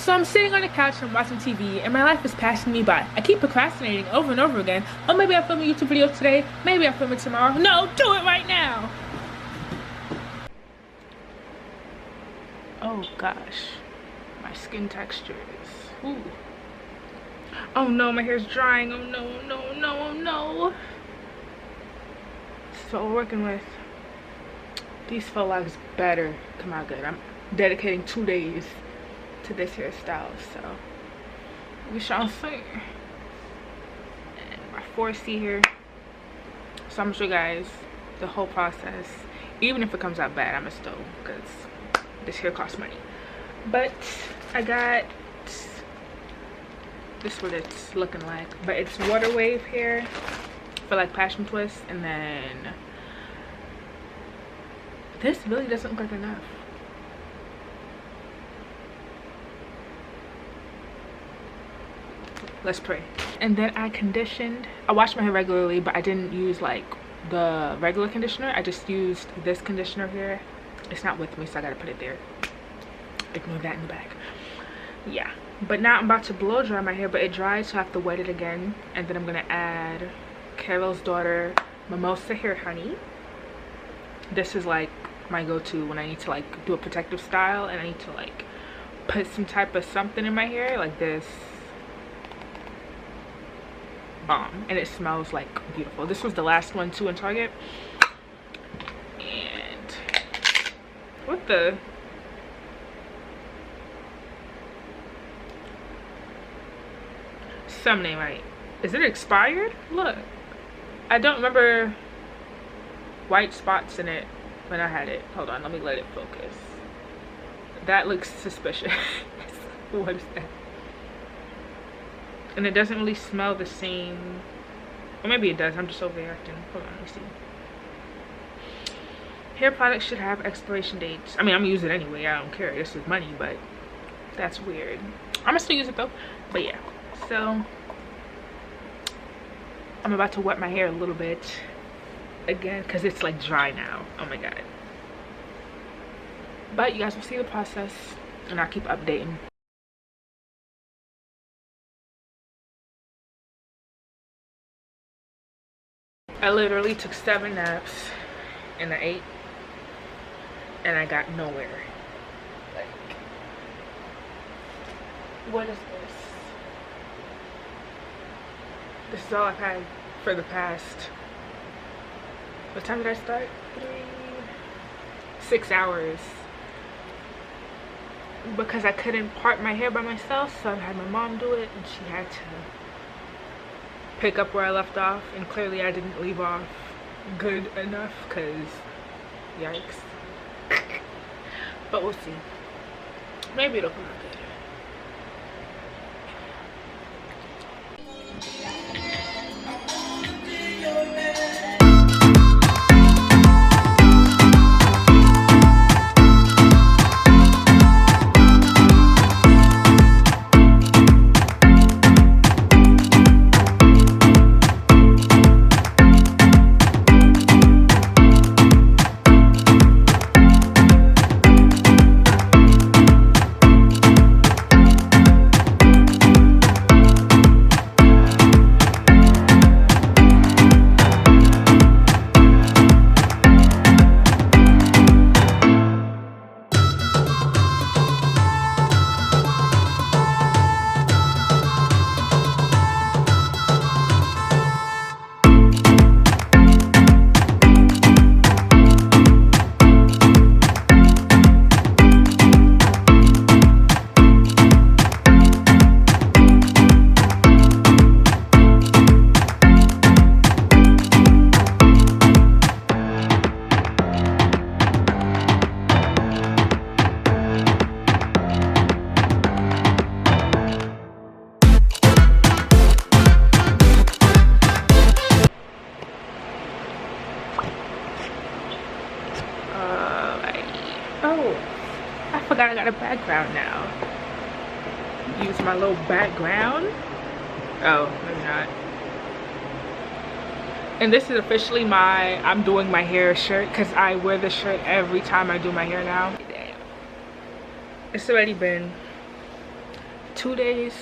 So I'm sitting on the couch and I'm watching TV and my life is passing me by. I keep procrastinating over and over again. Oh, maybe I'll film a YouTube video today. Maybe I'll film it tomorrow. No, do it right now. Oh gosh, my skin texture is, ooh. Oh no, my hair's drying. Oh no, oh no, oh no, oh no. This is what we're working with. These faux locs better come out good. I'm dedicating 2 days to this hairstyle, so we shall see. And my 4C here. So I'm gonna show you guys the whole process. Even if it comes out bad, I'ma still, because this hair costs money. But I got this, what it's looking like, but it's water wave hair for like passion twist, and then this really doesn't look like enough. Let's pray. And then I conditioned. I wash my hair regularly, but I didn't use like the regular conditioner. I just used this conditioner here. It's not with me, so I gotta put it there. Ignore that in the back. Yeah, but now I'm about to blow dry my hair, but it dried, so I have to wet it again. And then I'm gonna add Carol's Daughter Mimosa Hair Honey. This is like my go-to when I need to like do a protective style and I need to like put some type of something in my hair, like this. Bomb. And it smells like beautiful. This was the last one too in Target. And what the, some name right. Is it expired? Look, I don't remember white spots in it when I had it. Hold on, let me let it focus. That looks suspicious. What is that? And it doesn't really smell the same. Or maybe it does. I'm just overreacting. Hold on, let me see. Hair products should have expiration dates. I mean, I'm gonna use it anyway. I don't care. This is money, but that's weird. I'm gonna still use it though. But yeah. So I'm about to wet my hair a little bit again because it's like dry now. Oh my god. But you guys will see the process and I'll keep updating. I literally took 7 naps and I ate and I got nowhere. Like, what is this? This is all I've had for the past, what time did I start? 6 hours. Because I couldn't part my hair by myself, so I had my mom do it and she had to pick up where I left off, and clearly I didn't leave off good enough because yikes. But we'll see. Maybe it'll come out good. I forgot I got a background now. Use my little background. Oh, maybe not. And this is officially my I'm doing my hair shirt, because I wear this shirt every time I do my hair now. Damn. It's already been 2 days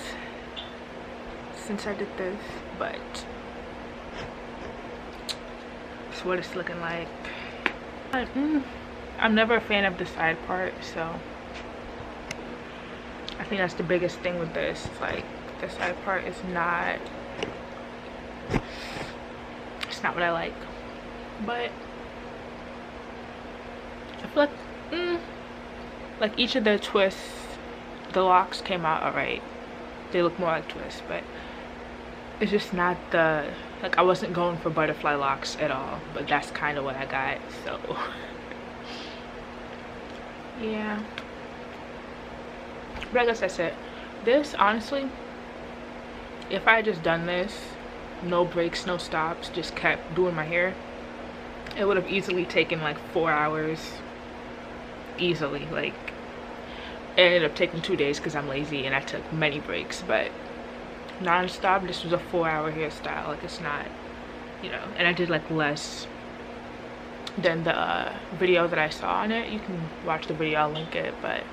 since I did this, but that's what it's looking like. I'm never a fan of the side part, so I think that's the biggest thing with this. It's like the side part is not, it's not what I like, but I feel like each of the twists, the locks came out alright. They look more like twists, but it's just not the, like, I wasn't going for butterfly locks at all, but that's kind of what I got, so yeah. But I guess that's it. This, honestly, if I had just done this, no breaks, no stops, just kept doing my hair, it would have easily taken like 4 hours. Easily. Like, it ended up taking 2 days because I'm lazy and I took many breaks, but non-stop, this was a 4-hour hairstyle. Like, it's not, you know, and I did like less than the video that I saw on it. You can watch the video, I'll link it, but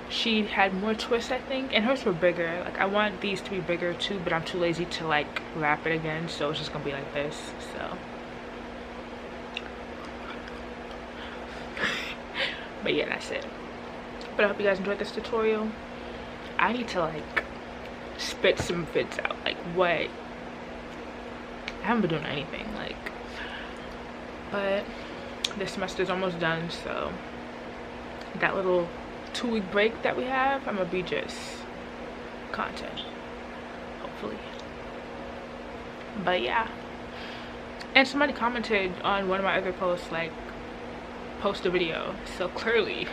she had more twists, I think, and hers were bigger. Like, I want these to be bigger too, but I'm too lazy to like wrap it again, so it's just gonna be like this. So but yeah, that's it. But I hope you guys enjoyed this tutorial. I need to like spit some fits out. Like, what? I haven't been doing anything, like, but this semester's almost done, so that little 2-week break that we have, I'm gonna be just content, hopefully. But yeah, and somebody commented on one of my other posts, like, post a video, so clearly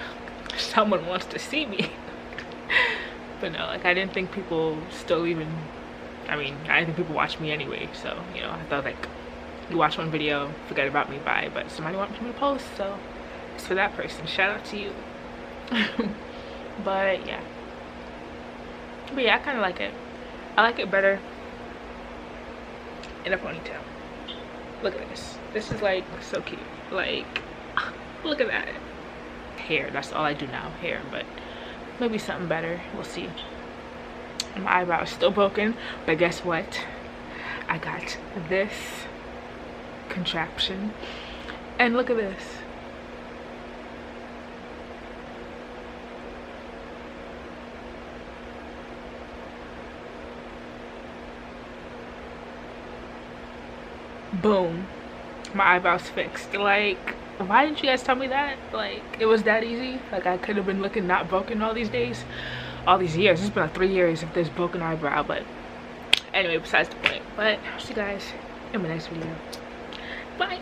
someone wants to see me. But no, like, I didn't think people still even, I mean, I didn't think people watch me anyway, so, you know, I thought like, you watch one video, forget about me, bye. But somebody wants me to post, so it's for that person. Shout out to you. But yeah, I kind of like it. I like it better in a ponytail. Look at this. This is like so cute. Like, look at that. Hair, that's all I do now, hair, but maybe something better, we'll see. And my eyebrow is still broken, but guess what? I got this contraption, and look at this. Boom, my eyebrows fixed. Like, why didn't you guys tell me that? Like, it was that easy. Like, I could have been looking not broken all these days, all these years. It's been like 3 years of this broken eyebrow, but anyway, besides the point. But I'll see you guys in my next video. Bye.